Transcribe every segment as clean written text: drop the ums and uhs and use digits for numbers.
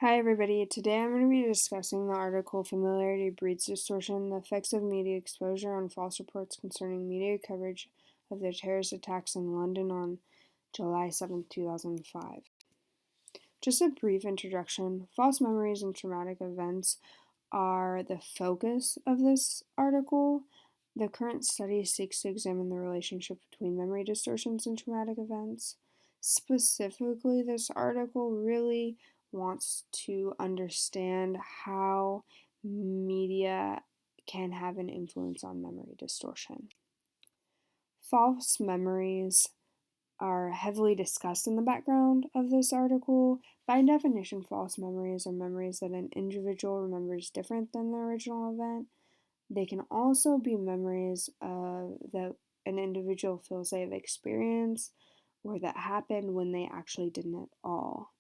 Hi everybody, today I'm going to be discussing the article Familiarity Breeds Distortion, the effects of media exposure on false reports concerning media coverage of the terrorist attacks in London on July 7, 2005. Just a brief introduction. False memories and traumatic events are the focus of this article. The current study seeks to examine the relationship between memory distortions and traumatic events. Specifically, this article really wants to understand how media can have an influence on memory distortion. False memories are heavily discussed in the background of this article. By definition, false memories are memories that an individual remembers different than the original event. They can also be memories that an individual feels they have experienced or that happened when they actually didn't at all.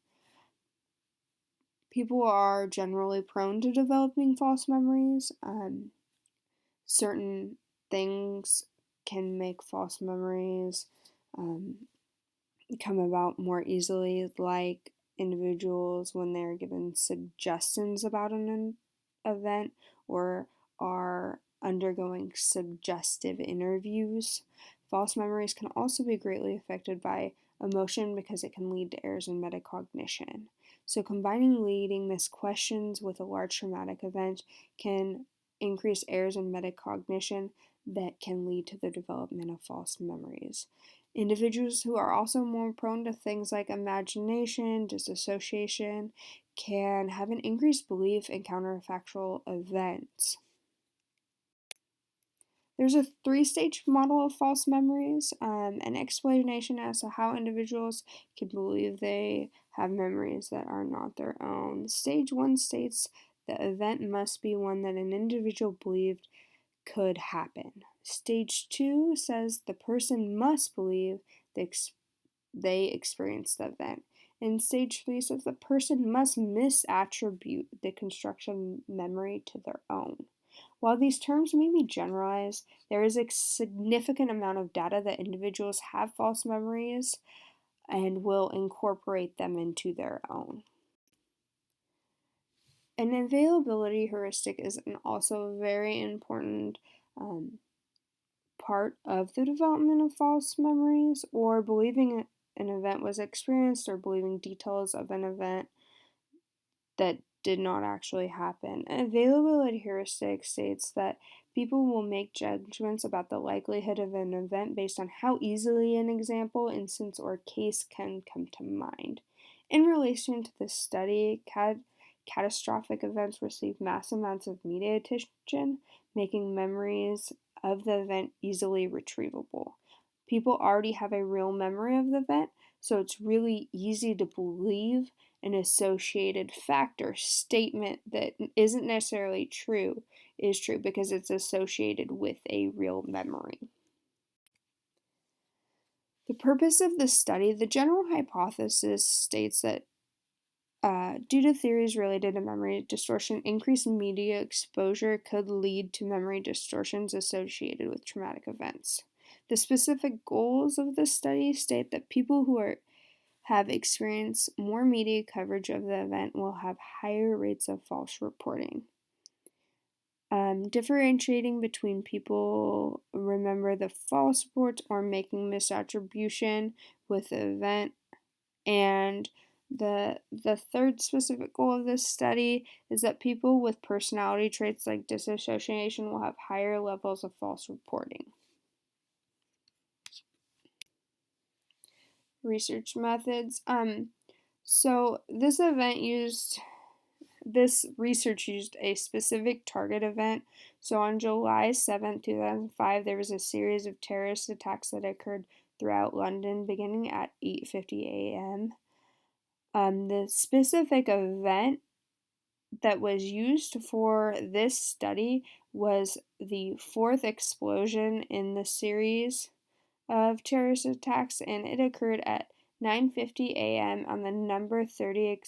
People are generally prone to developing false memories. Certain things can make false memories come about more easily, like individuals when they're given suggestions about an event or are undergoing suggestive interviews. False memories can also be greatly affected by emotion because it can lead to errors in metacognition. So, combining leading missed questions with a large traumatic event can increase errors in metacognition that can lead to the development of false memories. Individuals who are also more prone to things like imagination, disassociation, can have an increased belief in counterfactual events. There's a three-stage model of false memories, an explanation as to how individuals can believe they have memories that are not their own. Stage 1 states the event must be one that an individual believed could happen. Stage 2 says the person must believe they experienced the event. And stage 3 says the person must misattribute the construction memory to their own. While these terms may be generalized, there is a significant amount of data that individuals have false memories and will incorporate them into their own. An availability heuristic is also a very important part of the development of false memories, or believing an event was experienced, or believing details of an event that did not actually happen. An availability heuristic states that people will make judgments about the likelihood of an event based on how easily an example, instance, or case can come to mind. In relation to this study, catastrophic events receive mass amounts of media attention, making memories of the event easily retrievable. People already have a real memory of the event, so it's really easy to believe an associated fact or statement that isn't necessarily true is true because it's associated with a real memory. The purpose of this study, the general hypothesis states that due to theories related to memory distortion, increased media exposure could lead to memory distortions associated with traumatic events. The specific goals of this study state that people who have experienced more media coverage of the event will have higher rates of false reporting. Differentiating between people remember the false reports or making misattribution with the event. And the third specific goal of this study is that people with personality traits like disassociation will have higher levels of false reporting. Research methods. So this research used a specific target event. So on July 7, 2005, there was a series of terrorist attacks that occurred throughout London beginning at 8:50 a.m. The specific event that was used for this study was the fourth explosion in the series of terrorist attacks, and it occurred at 9:50 a.m. on the number 30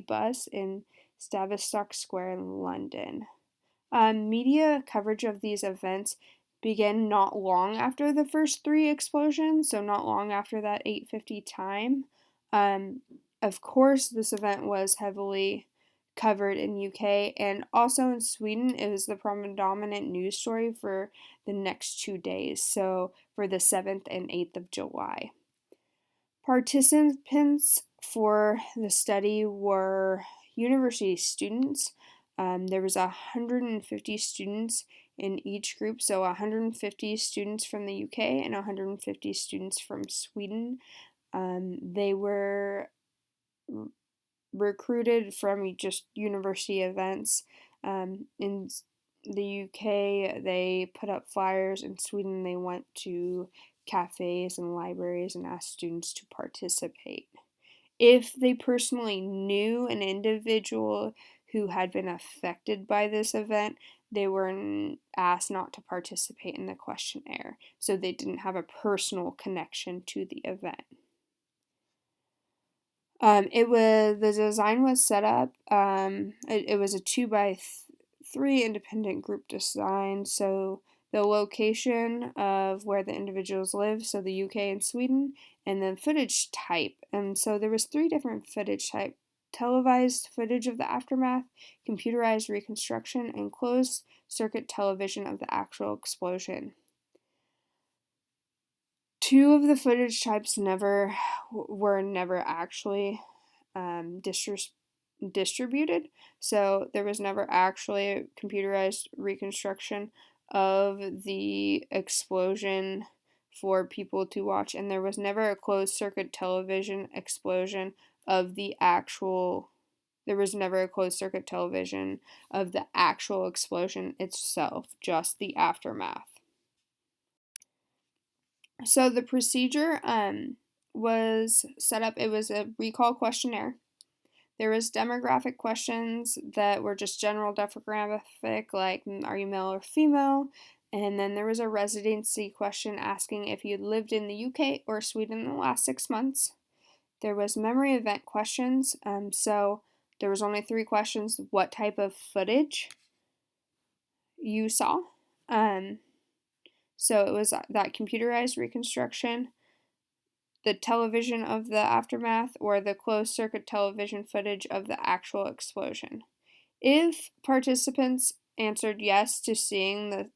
bus in Tavistock Square in London. Media coverage of these events began not long after the first three explosions, so not long after that 8:50 time. of course, this event was heavily covered in UK and also in Sweden. It was the predominant news story for the next 2 days, so for the 7th and 8th of July. Participants for the study were university students. There was 150 students in each group, so 150 students from the UK and 150 students from Sweden. They were recruited from just university events. In the UK, they put up flyers. In Sweden, they went to cafes and libraries and asked students to participate. If they personally knew an individual who had been affected by this event, they were asked not to participate in the questionnaire, so they didn't have a personal connection to the event. The design was set up. It was a 2x3 independent group design. So the location of where the individuals live, so the UK and Sweden, and then footage type. And so there was 3 different footage type: televised footage of the aftermath, computerized reconstruction, and closed circuit television of the actual explosion. 2 of the footage types were never actually distributed, so there was never actually a computerized reconstruction of the explosion for people to watch, and there was never a closed circuit television explosion of the actual. There was never a closed circuit television of the actual explosion itself, just the aftermath. So the procedure was set up. It was a recall questionnaire. There was demographic questions that were just general demographic, like are you male or female? And then there was a residency question asking if you'd lived in the UK or Sweden in the last 6 months. There was memory event questions. So there was only 3 questions: what type of footage you saw. So it was that computerized reconstruction, the television of the aftermath, or the closed circuit television footage of the actual explosion. If participants answered yes to seeing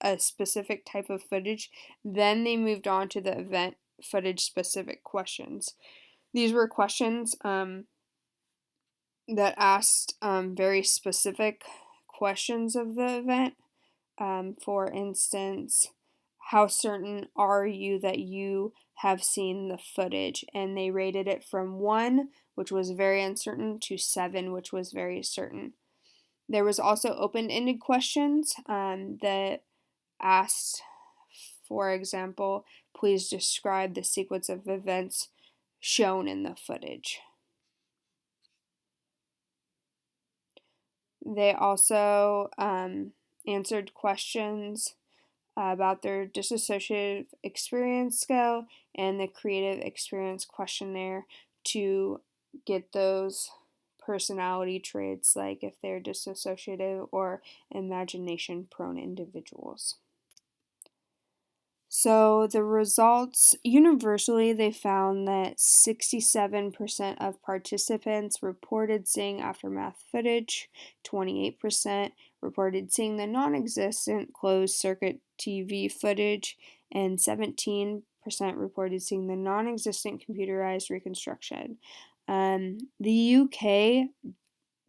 a specific type of footage, then they moved on to the event footage specific questions. These were questions that asked very specific questions of the event. For instance, how certain are you that you have seen the footage? And they rated it from 1, which was very uncertain, to 7, which was very certain. There was also open-ended questions that asked, for example, please describe the sequence of events shown in the footage. They also answered questions about their dissociative experience scale and the creative experience questionnaire to get those personality traits, like if they're dissociative or imagination prone individuals. So the results, universally, they found that 67% of participants reported seeing aftermath footage, 28% reported seeing the non-existent closed circuit TV footage, and 17% reported seeing the non-existent computerized reconstruction. The UK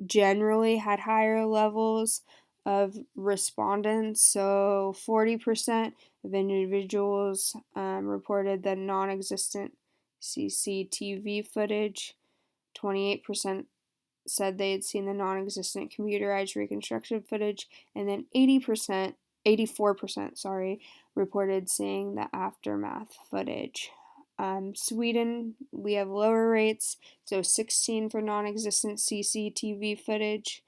generally had higher levels of respondents, so 40% of individuals reported the non-existent CCTV footage, 28% said they had seen the non-existent computerized reconstruction footage, and then 84%, reported seeing the aftermath footage. Sweden, we have lower rates, so 16 for non-existent CCTV footage,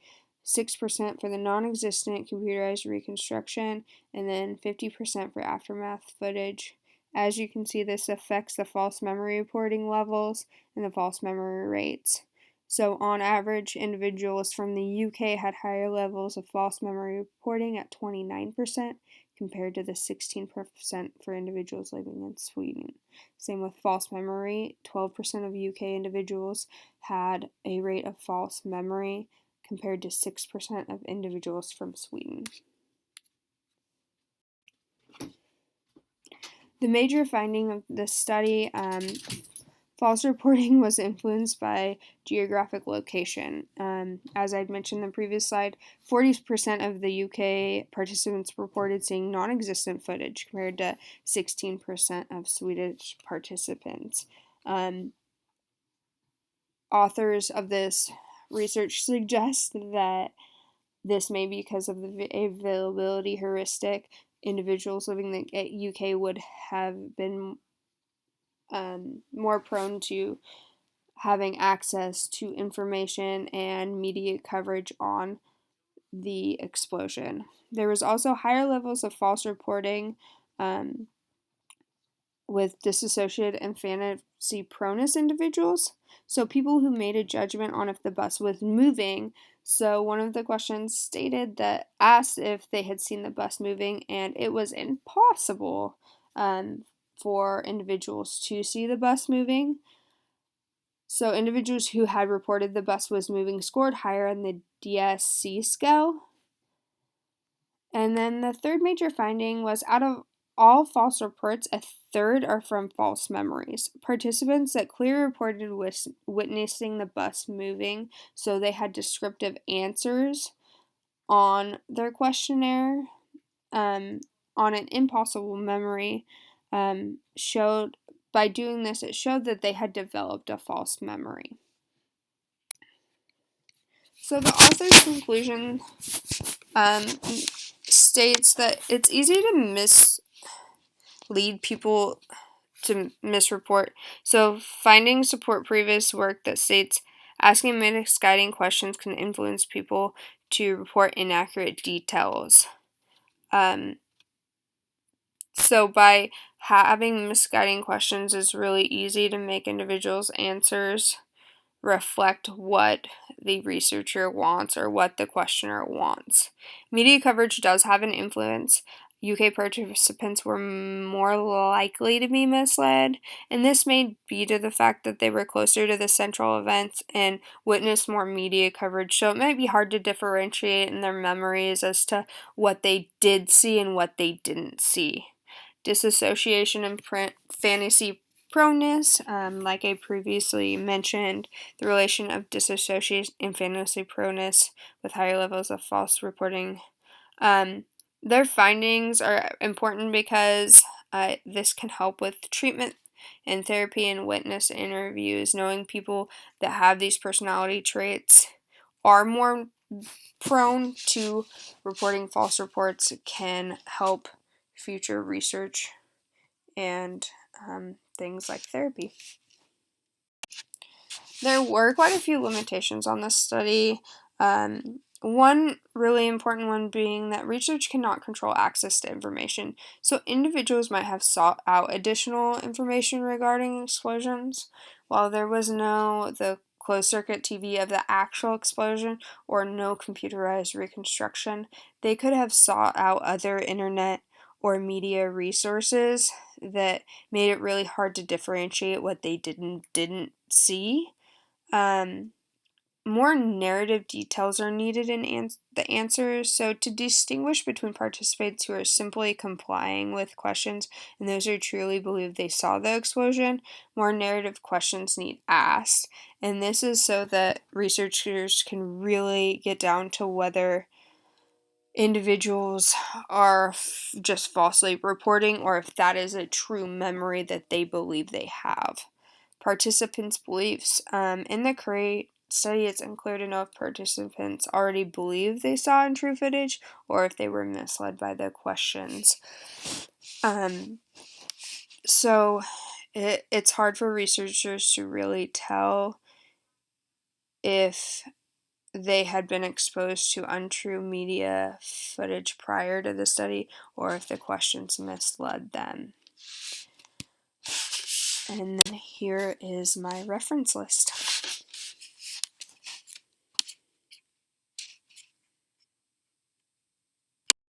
6% for the non-existent computerized reconstruction, and then 50% for aftermath footage. As you can see, this affects the false memory reporting levels and the false memory rates. So on average, individuals from the UK had higher levels of false memory reporting at 29% compared to the 16% for individuals living in Sweden. Same with false memory. 12% of UK individuals had a rate of false memory compared to 6% of individuals from Sweden. The major finding of this study, false reporting was influenced by geographic location. As I'd mentioned in the previous slide, 40% of the UK participants reported seeing non-existent footage compared to 16% of Swedish participants. Authors of this research suggest that this may be because of the availability heuristic. Individuals living in the UK would have been more prone to having access to information and media coverage on the explosion. There was also higher levels of false reporting with disassociated and fantasy proneness individuals. So people who made a judgment on if the bus was moving. So one of the questions stated that asked if they had seen the bus moving, and it was impossible for individuals to see the bus moving. So individuals who had reported the bus was moving scored higher on the DSC scale. And then the third major finding was out of all false reports, a third are from false memories. Participants that clearly reported witnessing the bus moving, so they had descriptive answers on their questionnaire, on an impossible memory, showed, by doing this, it showed that they had developed a false memory. So the author's conclusion states that it's easy to mislead people to misreport. So finding support previous work that states asking misguiding questions can influence people to report inaccurate details. So by having misguiding questions, it's really easy to make individuals' answers reflect what the researcher wants or what the questioner wants. Media coverage does have an influence. UK participants were more likely to be misled, and this may be to the fact that they were closer to the central events and witnessed more media coverage, so it might be hard to differentiate in their memories as to what they did see and what they didn't see. Disassociation and fantasy proneness, like I previously mentioned, the relation of disassociation and fantasy proneness with higher levels of false reporting. Their findings are important because this can help with treatment and therapy and witness interviews. Knowing people that have these personality traits are more prone to reporting false reports can help future research and things like therapy. There were quite a few limitations on this study. One really important one being that research cannot control access to information. So individuals might have sought out additional information regarding explosions. While there was the closed circuit TV of the actual explosion or no computerized reconstruction, they could have sought out other internet or media resources that made it really hard to differentiate what they didn't see. More narrative details are needed in the answers, so to distinguish between participants who are simply complying with questions and those who truly believe they saw the explosion, more narrative questions need asked, and this is so that researchers can really get down to whether individuals are just falsely reporting or if that is a true memory that they believe they have. Participants' beliefs. In the CREATE study, it's unclear to know if participants already believe they saw in true footage or if they were misled by the questions. So it's hard for researchers to really tell if they had been exposed to untrue media footage prior to the study or if the questions misled them. And then here is my reference list.